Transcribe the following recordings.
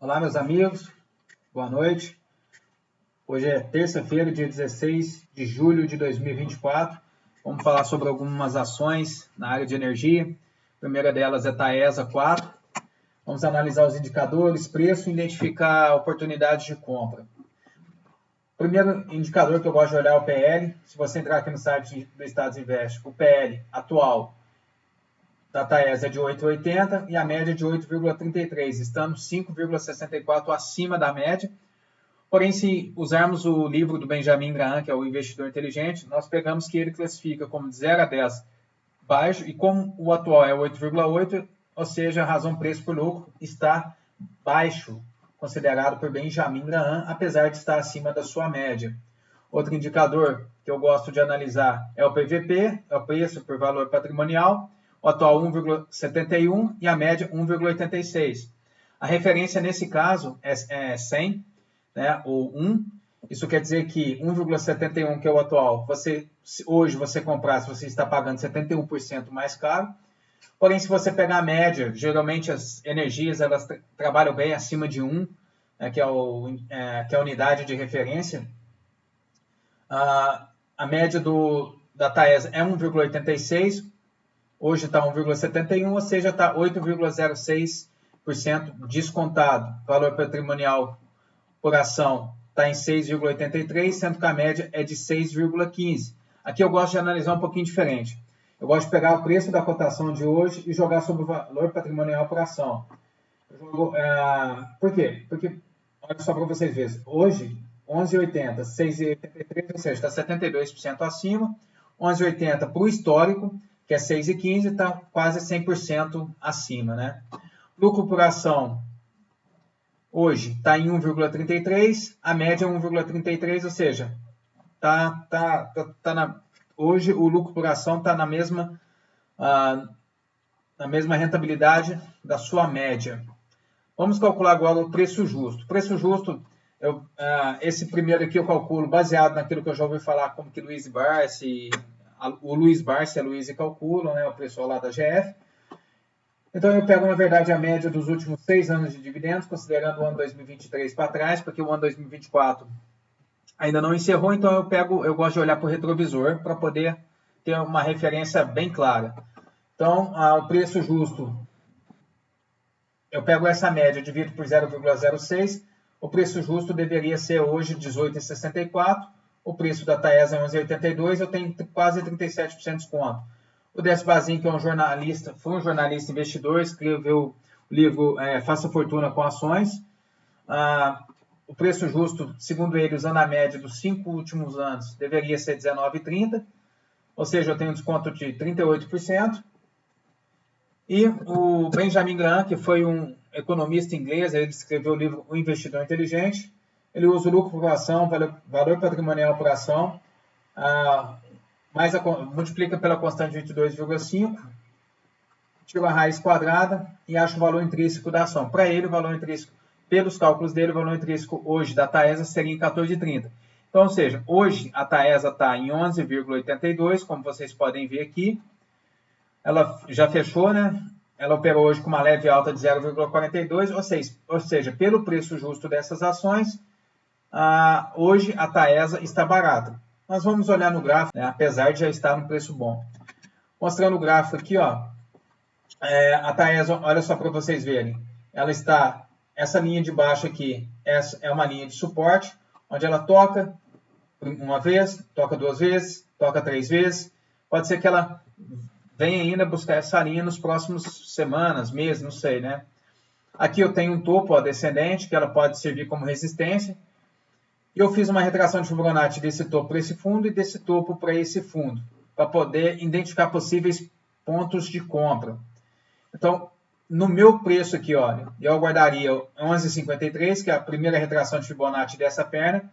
Olá, meus amigos, boa noite. Hoje é terça-feira, dia 16 de julho de 2024. Vamos falar sobre algumas ações na área de energia. A primeira delas é Taesa 4. Vamos analisar os indicadores, preço e identificar oportunidades de compra. O primeiro indicador que eu gosto de olhar é o PL. Se você entrar aqui no site do Estados Invest, o PL atual da Taesa é de 8,80 e a média de 8,33, estando 5,64 acima da média. Porém, se usarmos o livro do Benjamin Graham, que é o Investidor Inteligente, nós pegamos que ele classifica como de 0 a 10 baixo, e como o atual é 8,8, ou seja, a razão preço por lucro está baixo, considerado por Benjamin Graham, apesar de estar acima da sua média. Outro indicador que eu gosto de analisar é o PVP, é o preço por valor patrimonial, o atual 1,71 e a média 1,86. A referência nesse caso é 100, né, ou 1. Isso quer dizer que 1,71, que é o atual, hoje você comprar, se você está pagando 71% mais caro. Porém, se você pegar a média, geralmente as energias elas trabalham bem acima de 1, né, que é a unidade de referência. A média da Taesa é 1,86, hoje está 1,71, ou seja, está 8,06% descontado. Valor patrimonial por ação está em 6,83, sendo que a média é de 6,15. Aqui eu gosto de analisar um pouquinho diferente. Eu gosto de pegar o preço da cotação de hoje e jogar sobre o valor patrimonial por ação. Por quê? Porque, olha só para vocês verem, hoje, 11,80, 6,83, ou seja, está 72% acima. 11,80 para o histórico, que é 6,15, está quase 100% acima, né? Lucro por ação hoje está em 1,33, a média é 1,33, ou seja, hoje o lucro por ação está na mesma rentabilidade da sua média. Vamos calcular agora o preço justo. Preço justo, esse primeiro aqui eu calculo baseado naquilo que eu já ouvi falar, como que Luiz Barsi, o Luiz Barsi e a Luiz calculam, né, o pessoal lá da GF. Então, eu pego, na verdade, a média dos últimos 6 anos de dividendos, considerando o ano 2023 para trás, porque o ano 2024 ainda não encerrou, então eu gosto de olhar para o retrovisor para poder ter uma referência bem clara. Então, o preço justo, eu pego essa média, divido por 0,06, o preço justo deveria ser hoje 18,64, o preço da Taesa é 11,82, eu tenho quase 37% de desconto. O Décio Bazin, que é foi um jornalista investidor, escreveu o livro Faça Fortuna com Ações. O preço justo, segundo ele, usando a média dos 5 últimos anos, deveria ser 19,30, ou seja, eu tenho um desconto de 38%. E o Benjamin Graham, que foi um economista inglês, ele escreveu o livro O Investidor Inteligente, ele usa o lucro por ação, valor patrimonial por ação, multiplica pela constante de 22,5, tira a raiz quadrada e acha o valor intrínseco da ação. Para ele, o valor intrínseco, pelos cálculos dele, o valor intrínseco hoje da Taesa seria em 14,30. Então, ou seja, hoje a Taesa está em 11,82, como vocês podem ver aqui. Ela já fechou, né? Ela operou hoje com uma leve alta de 0,42, ou seja, pelo preço justo dessas ações, hoje a Taesa está barata. Nós vamos olhar no gráfico, né, apesar de já estar no preço bom. Mostrando o gráfico aqui, ó, a Taesa, olha só para vocês verem, ela está, essa linha de baixo aqui é uma linha de suporte, onde ela toca uma vez, toca 2 vezes, toca 3 vezes, pode ser que ela venha ainda buscar essa linha nos próximos semanas, meses, não sei, né? Aqui eu tenho um topo descendente, que ela pode servir como resistência, e eu fiz uma retração de Fibonacci desse topo para esse fundo e desse topo para esse fundo, para poder identificar possíveis pontos de compra. Então, no meu preço aqui, olha, eu aguardaria 11,53, que é a primeira retração de Fibonacci dessa perna,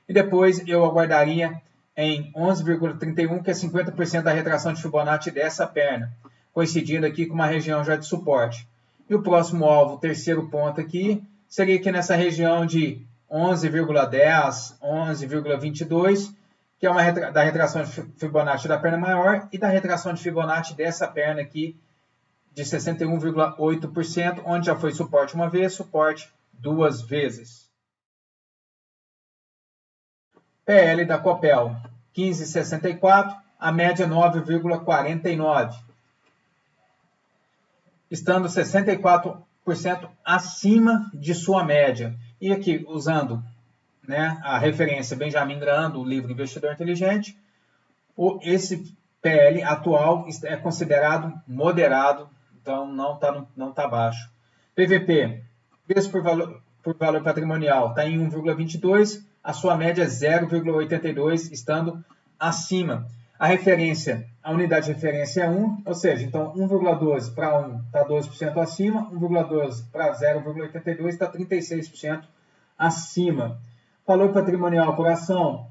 e depois eu aguardaria em 11,31, que é 50% da retração de Fibonacci dessa perna, coincidindo aqui com uma região já de suporte. E o próximo alvo, o terceiro ponto aqui, seria aqui nessa região de 11,10, 11,22, que é da retração de Fibonacci da perna maior e da retração de Fibonacci dessa perna aqui de 61,8%, onde já foi suporte uma vez, suporte 2 vezes. PL da Copel, 15,64, a média 9,49. Estando 64% acima de sua média. E aqui, usando, né, a referência Benjamin Graham, do livro Investidor Inteligente, esse PL atual é considerado moderado, então não tá baixo. PVP, preço por valor patrimonial, está em 1,22, a sua média é 0,82, estando acima. A referência, a unidade de referência é 1, ou seja, então 1,12 para 1 está 12% acima, 1,12 para 0,82 está 36% acima. Valor patrimonial por ação,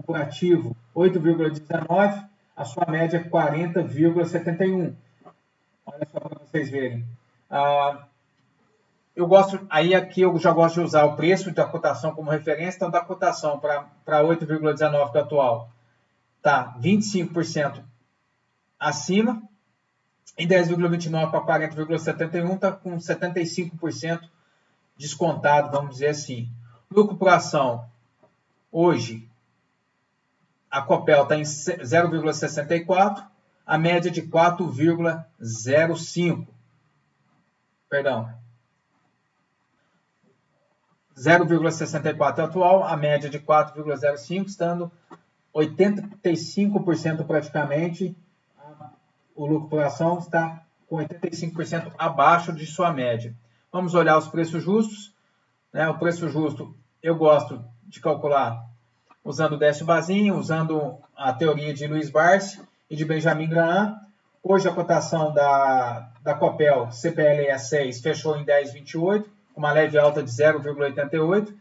por ativo, 8,19, a sua média é 40,71. Olha só para vocês verem. Aqui eu já gosto de usar o preço da cotação como referência, então da cotação para 8,19 do atual está 25% acima, e 10,29 para 40,71 está com 75% descontado, vamos dizer assim. Lucro por ação, hoje, a Copel está em 0,64, a média de 4,05. Perdão. 0,64 atual, a média de 4,05, estando 85% praticamente, o lucro por ação está com 85% abaixo de sua média. Vamos olhar os preços justos. Né? O preço justo eu gosto de calcular usando o Décio-Bazin, usando a teoria de Luiz Barsi e de Benjamin Graham. Hoje a cotação da Copel CPLE 6 fechou em 10,28, com uma leve alta de 0,88.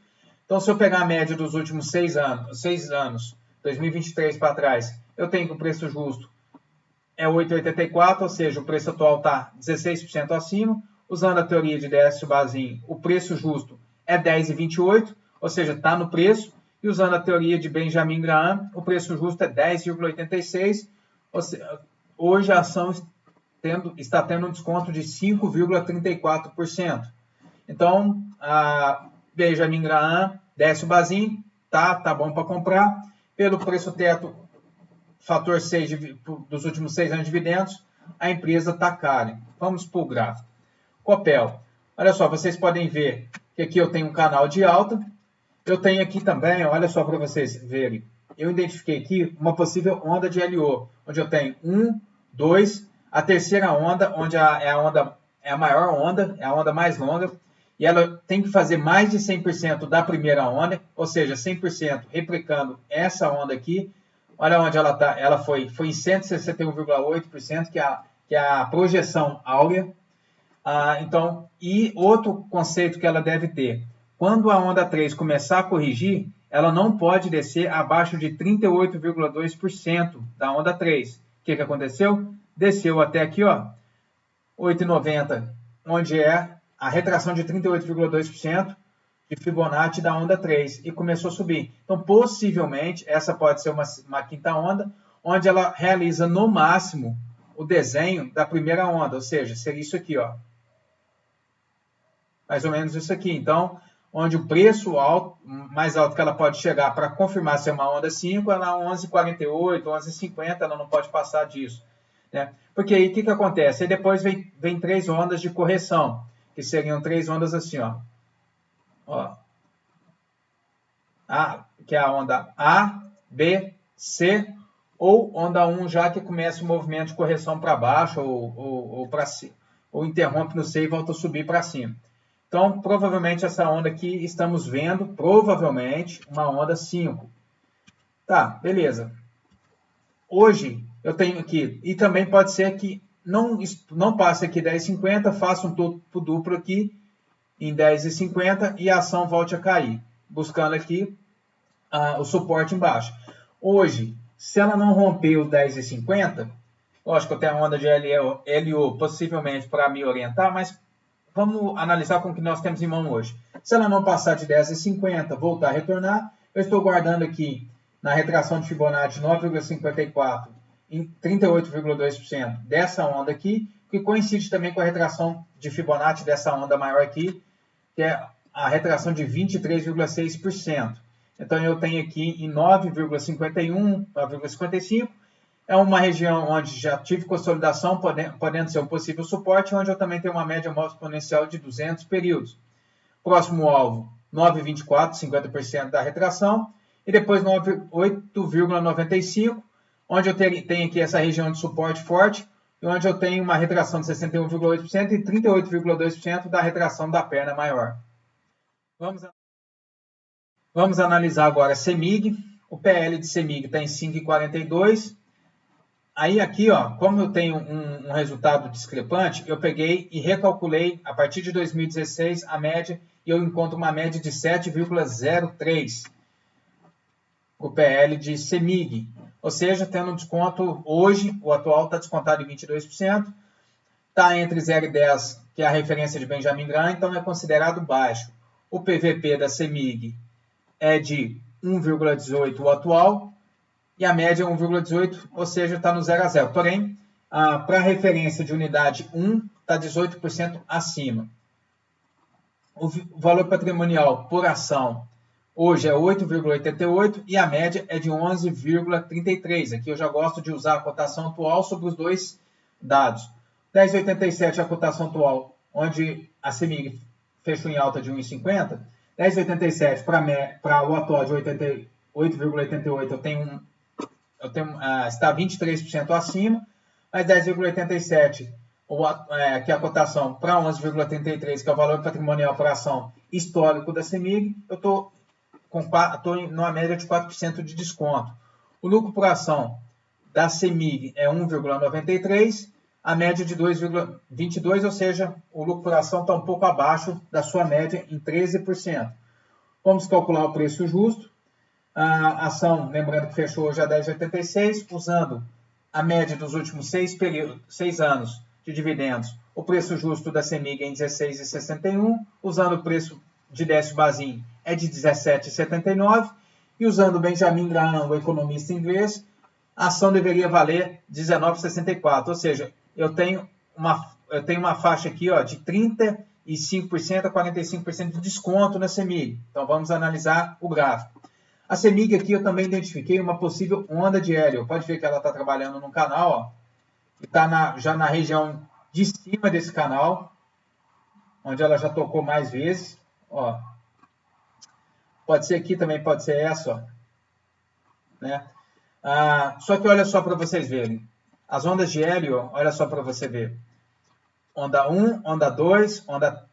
Então, se eu pegar a média dos últimos 6 anos, 2023 para trás, eu tenho que o preço justo é 8,84, ou seja, o preço atual está 16% acima. Usando a teoria de Décio-Bazin, o preço justo é 10,28, ou seja, está no preço. E usando a teoria de Benjamin Graham, o preço justo é 10,86, ou seja, hoje a ação está tendo um desconto de 5,34%. Então, a Benjamin Graham, Décio-Bazin, tá bom para comprar. Pelo preço teto, fator 6 dos últimos 6 anos de dividendos, a empresa está cara. Vamos para o gráfico. Copel. Olha só, vocês podem ver que aqui eu tenho um canal de alta. Eu tenho aqui também, olha só para vocês verem, eu identifiquei aqui uma possível onda de LO, onde eu tenho 1, 2, a terceira onda, onde é a maior onda, é a onda mais longa, e ela tem que fazer mais de 100% da primeira onda, ou seja, 100% replicando essa onda aqui. Olha onde ela está, ela foi em 161,8%, que é a projeção áurea. Então, e outro conceito que ela deve ter, quando a onda 3 começar a corrigir, ela não pode descer abaixo de 38,2% da onda 3. O que aconteceu? Desceu até aqui, ó, 8,90, onde é a retração de 38,2% de Fibonacci da onda 3, e começou a subir. Então, possivelmente, essa pode ser uma quinta onda, onde ela realiza no máximo o desenho da primeira onda, ou seja, seria isso aqui, ó. Mais ou menos isso aqui. Então, onde o preço mais alto que ela pode chegar para confirmar ser uma onda 5, ela é 11,48, 11,50, ela não pode passar disso. Né? Porque aí o que acontece? Aí depois vem 3 ondas de correção, que seriam 3 ondas assim, ó. Que é a onda A, B, C, ou onda 1 já que começa o movimento de correção para baixo ou para cima, ou interrompe no C e volta a subir para cima. Então, provavelmente essa onda aqui estamos vendo, provavelmente, uma onda 5. Tá, beleza. Hoje eu tenho aqui, e também pode ser que não passe aqui 10,50, faça um topo duplo aqui em 10,50 e a ação volte a cair, buscando aqui o suporte embaixo. Hoje, se ela não romper os 10,50, lógico, eu tenho a onda de LO possivelmente para me orientar, mas vamos analisar com o que nós temos em mão hoje. Se ela não passar de 10,50, voltar a retornar, eu estou guardando aqui na retração de Fibonacci 9,54 em 38,2% dessa onda aqui, que coincide também com a retração de Fibonacci dessa onda maior aqui, que é a retração de 23,6%. Então, eu tenho aqui em 9,51, 9,55. É uma região onde já tive consolidação, podendo ser um possível suporte, onde eu também tenho uma média móvel exponencial de 200 períodos. Próximo alvo, 9,24, 50% da retração. E depois 8,95, onde eu tenho aqui essa região de suporte forte, e onde eu tenho uma retração de 61,8% e 38,2% da retração da perna maior. Vamos analisar agora a CEMIG. O PL de CEMIG está em 5,42. Aí aqui, ó, como eu tenho um resultado discrepante, eu peguei e recalculei a partir de 2016 a média e eu encontro uma média de 7,03 o PL de CEMIG. Ou seja, tendo um desconto hoje, o atual está descontado em 22%, está entre 0 e 10, que é a referência de Benjamin Graham, então é considerado baixo. O PVP da CEMIG é de 1,18 o atual, e a média é 1,18, ou seja, está no 0 a 0. Porém, para a referência de unidade 1, está 18% acima. O valor patrimonial por ação hoje é 8,88 e a média é de 11,33. Aqui eu já gosto de usar a cotação atual sobre os dois dados. 10,87 é a cotação atual, onde a CEMIG fechou em alta de 1,50. 10,87 para o atual de 8,88 está 23% acima, mas 10,87 que é a cotação para 11,33, que é o valor patrimonial por ação histórico da CEMIG, eu estou numa média de 4% de desconto. O lucro por ação da CEMIG é 1,93, a média de 2,22, ou seja, o lucro por ação está um pouco abaixo da sua média em 13%. Vamos calcular o preço justo. A ação, lembrando que fechou hoje a 10,86, usando a média dos últimos 6 anos de dividendos, o preço justo da CEMIG é em 16,61, usando o preço de Décio Bazin é de 17,79, e usando o Benjamin Graham, o economista inglês, a ação deveria valer 19,64, ou seja, eu tenho uma faixa aqui, ó, de 35% a 45% de desconto na CEMIG. Então vamos analisar o gráfico. A CEMIG aqui eu também identifiquei uma possível onda de hélio. Pode ver que ela está trabalhando no canal, ó, que está já na região de cima desse canal, onde ela já tocou mais vezes. Ó. Pode ser aqui também, pode ser essa. Ó, né? Só que olha só para vocês verem. As ondas de hélio, olha só para você ver. Onda 1, onda 2, onda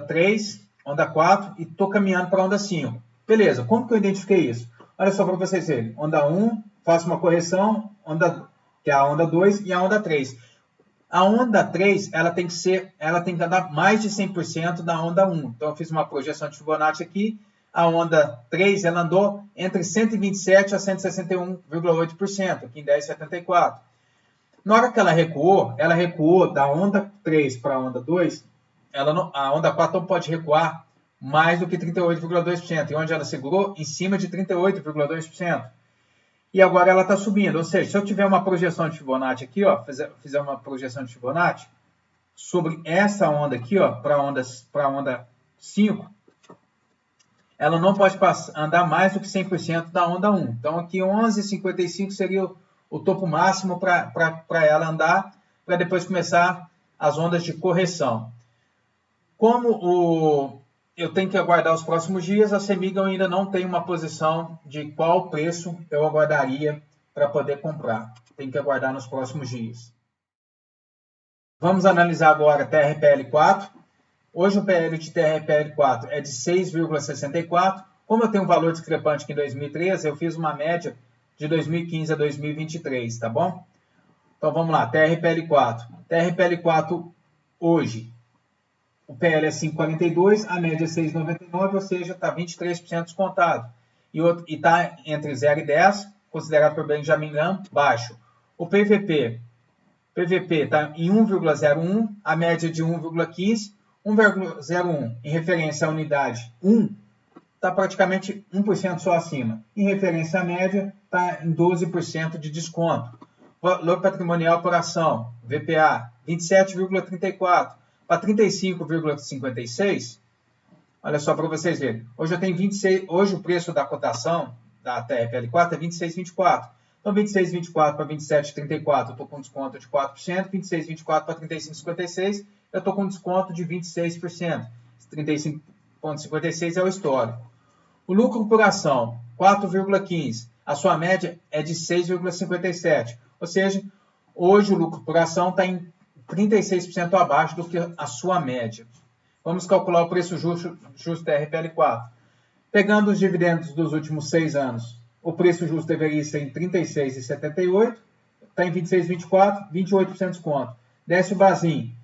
3, onda 4 e estou caminhando para onda 5. Beleza, como que eu identifiquei isso? Olha só para vocês verem. Onda 1, faço uma correção, que é a onda 2 e a onda 3. A onda 3, ela tem que andar mais de 100% da onda 1. Então, eu fiz uma projeção de Fibonacci aqui. A onda 3, ela andou entre 127% a 161,8%, aqui em 10,74. Na hora que ela recuou da onda 3 para a onda 2, a onda 4 não pode recuar mais do que 38,2%, e onde ela segurou em cima de 38,2%. E agora ela está subindo, ou seja, se eu tiver uma projeção de Fibonacci aqui, ó, fizer uma projeção de Fibonacci sobre essa onda aqui, ó, para a onda 5, ela não pode andar mais do que 100% da onda 1. Então aqui 11,55 seria o topo máximo para ela andar, para depois começar as ondas de correção. Como eu tenho que aguardar os próximos dias, a CEMIG ainda não tem uma posição de qual preço eu aguardaria para poder comprar. Tem que aguardar nos próximos dias. Vamos analisar agora TRPL4. Hoje o PL de TRPL4 é de 6,64. Como eu tenho um valor discrepante aqui em 2013, eu fiz uma média de 2015 a 2023, tá bom? Então vamos lá, TRPL4. TRPL4 hoje, o PL é 5,42, a média é 6,99, ou seja, está 23% descontado. E está entre 0 e 10, considerado por Benjamin Graham, baixo. O PVP está em 1,01, a média de 1,15, 1,01 em referência à unidade 1, está praticamente 1% só acima. Em referência à média, está em 12% de desconto. Valor patrimonial por ação, VPA, 27,34. Para 35,56, Olha só para vocês verem. Hoje eu tenho 26, hoje o preço da cotação da TRPL4 é 26,24. Então 26,24 para 27,34 eu estou com desconto de 4%, 26,24 para 35,56 eu estou com desconto de 26%. 35,56 é o histórico. O lucro por ação, 4,15. A sua média é de 6,57. Ou seja, hoje o lucro por ação está em 36% abaixo do que a sua média. Vamos calcular o preço justo da RPL4. Pegando os dividendos dos últimos 6 anos, o preço justo deveria ser em 36,78. Está em 26,24, 28% de desconto. Desce o basinho.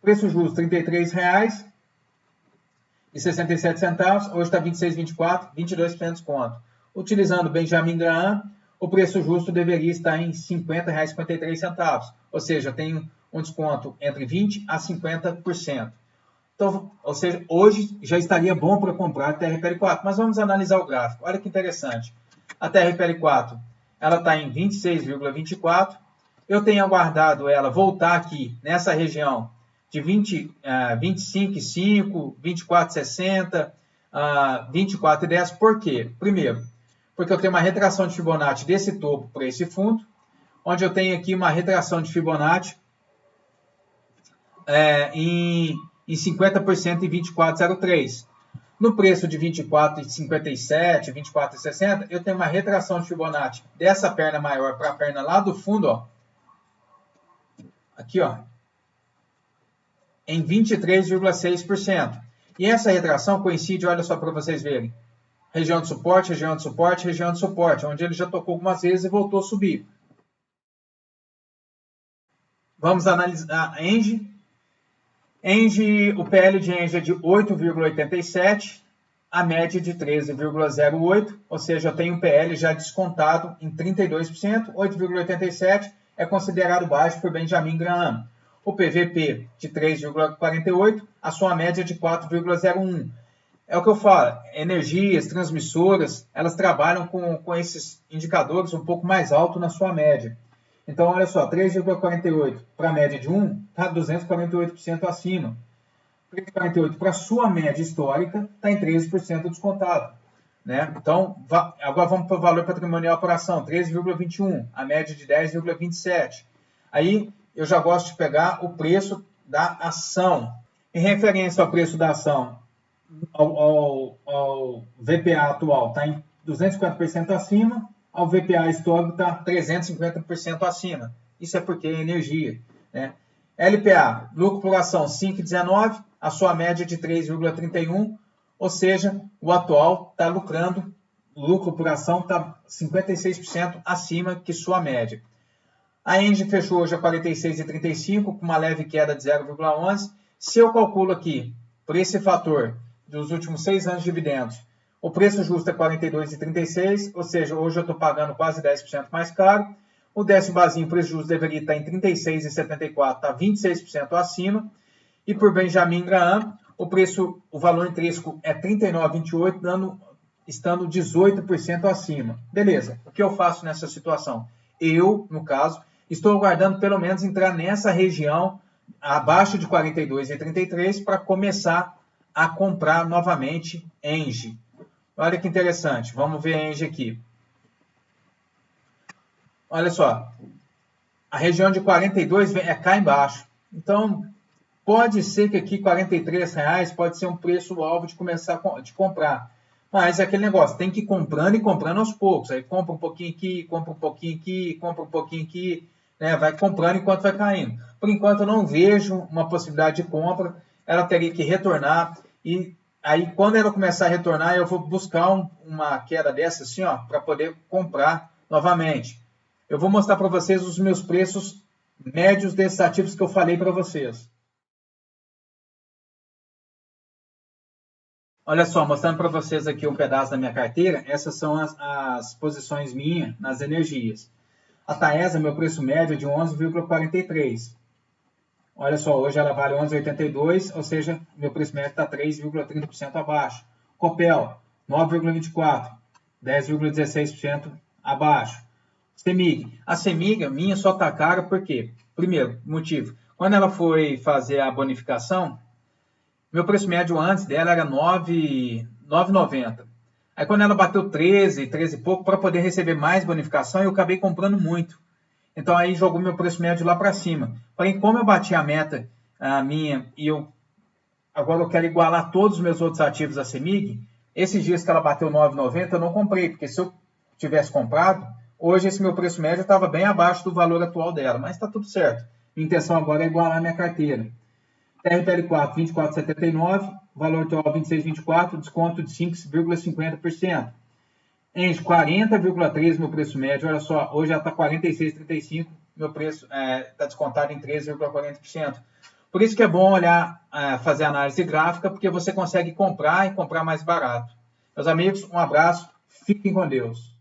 Preço justo, R$ 33,67. Hoje está 26,24, 22% de desconto. Utilizando o Benjamin Graham, o preço justo deveria estar em R$ 50,53. Ou seja, tem um desconto entre 20% a 50%. Então, ou seja, hoje já estaria bom para comprar a TRPL4. Mas vamos analisar o gráfico. Olha que interessante. A TRPL4 ela está em 26,24. Eu tenho aguardado ela voltar aqui nessa região de 25,5, 24,60, 24,10. Por quê? Primeiro, porque eu tenho uma retração de Fibonacci desse topo para esse fundo, onde eu tenho aqui uma retração de Fibonacci em 50% em 24,03. No preço de 24,57, 24,60, eu tenho uma retração de Fibonacci dessa perna maior para a perna lá do fundo, ó. Aqui, ó, em 23,6%. E essa retração coincide, olha só para vocês verem, região de suporte, região de suporte, região de suporte, onde ele já tocou algumas vezes e voltou a subir. Vamos analisar a Engie. Engie, o PL de Engie é de 8,87, a média de 13,08, ou seja, eu tenho um PL já descontado em 32%, 8,87 é considerado baixo por Benjamin Graham. O PVP de 3,48, a sua média de 4,01. É o que eu falo, energias, transmissoras, elas trabalham com esses indicadores um pouco mais alto na sua média. Então, olha só, 3,48 para a média de 1, está 248% acima. 3,48 para a sua média histórica, está em 13% descontado. Né? Então, agora vamos para o valor patrimonial por ação, 13,21, a média de 10,27. Aí, eu já gosto de pegar o preço da ação. Em referência ao preço da ação, ao VPA atual, está em 250% acima, ao VPA histórico está 350% acima. Isso é porque é energia. Né? LPA, lucro por ação 5,19, a sua média de 3,31, ou seja, o atual está lucrando, o lucro por ação está 56% acima que sua média. A Engie fechou hoje a 46,35, com uma leve queda de 0,11. Se eu calculo aqui, por esse fator dos últimos 6 anos de dividendos, o preço justo é 42,36, ou seja, hoje eu estou pagando quase 10% mais caro. O décimo basinho, o preço justo deveria estar em 36,74, está 26% acima. E por Benjamin Graham, o valor intrínseco é 39,28, estando 18% acima. Beleza, o que eu faço nessa situação? Eu, no caso, estou aguardando pelo menos entrar nessa região abaixo de 42,33 para começar a comprar novamente Engie. Olha que interessante, vamos ver a Engie aqui. Olha só, a região de 42 é cá embaixo. Então, pode ser que aqui R$ 43 pode ser um preço-alvo de começar de comprar. Mas é aquele negócio, tem que ir comprando e comprando aos poucos. Aí compra um pouquinho aqui, compra um pouquinho aqui, compra um pouquinho aqui, né? Vai comprando enquanto vai caindo. Por enquanto eu não vejo uma possibilidade de compra, ela teria que retornar e aí quando ela começar a retornar eu vou buscar uma queda dessa assim, ó, para poder comprar novamente. Eu vou mostrar para vocês os meus preços médios desses ativos que eu falei para vocês. Olha só, mostrando para vocês aqui um pedaço da minha carteira, essas são as posições minhas nas energias. A Taesa, meu preço médio é de 11,43. Olha só, hoje ela vale 11,82, ou seja, meu preço médio está 3,30% abaixo. Copel, 9,24, 10,16% abaixo. Semig, a Semig minha só está cara por quê? Primeiro motivo, quando ela foi fazer a bonificação, Meu preço médio antes dela era 9,90. Aí quando ela bateu 13 e pouco, para poder receber mais bonificação, eu acabei comprando muito. Então aí jogou meu preço médio lá para cima. Porém, como eu bati a meta minha e agora eu quero igualar todos os meus outros ativos à CEMIG, esses dias que ela bateu 9,90 eu não comprei, porque se eu tivesse comprado, hoje esse meu preço médio estava bem abaixo do valor atual dela, mas está tudo certo. Minha intenção agora é igualar minha carteira. TRPL4, 24,79, valor atual 26,24, desconto de 5,50%. Enche 40,3 meu preço médio, olha só, hoje já está 46,35, meu preço está descontado em 13,40%. Por isso que é bom olhar, fazer análise gráfica, porque você consegue comprar e comprar mais barato. Meus amigos, um abraço, fiquem com Deus.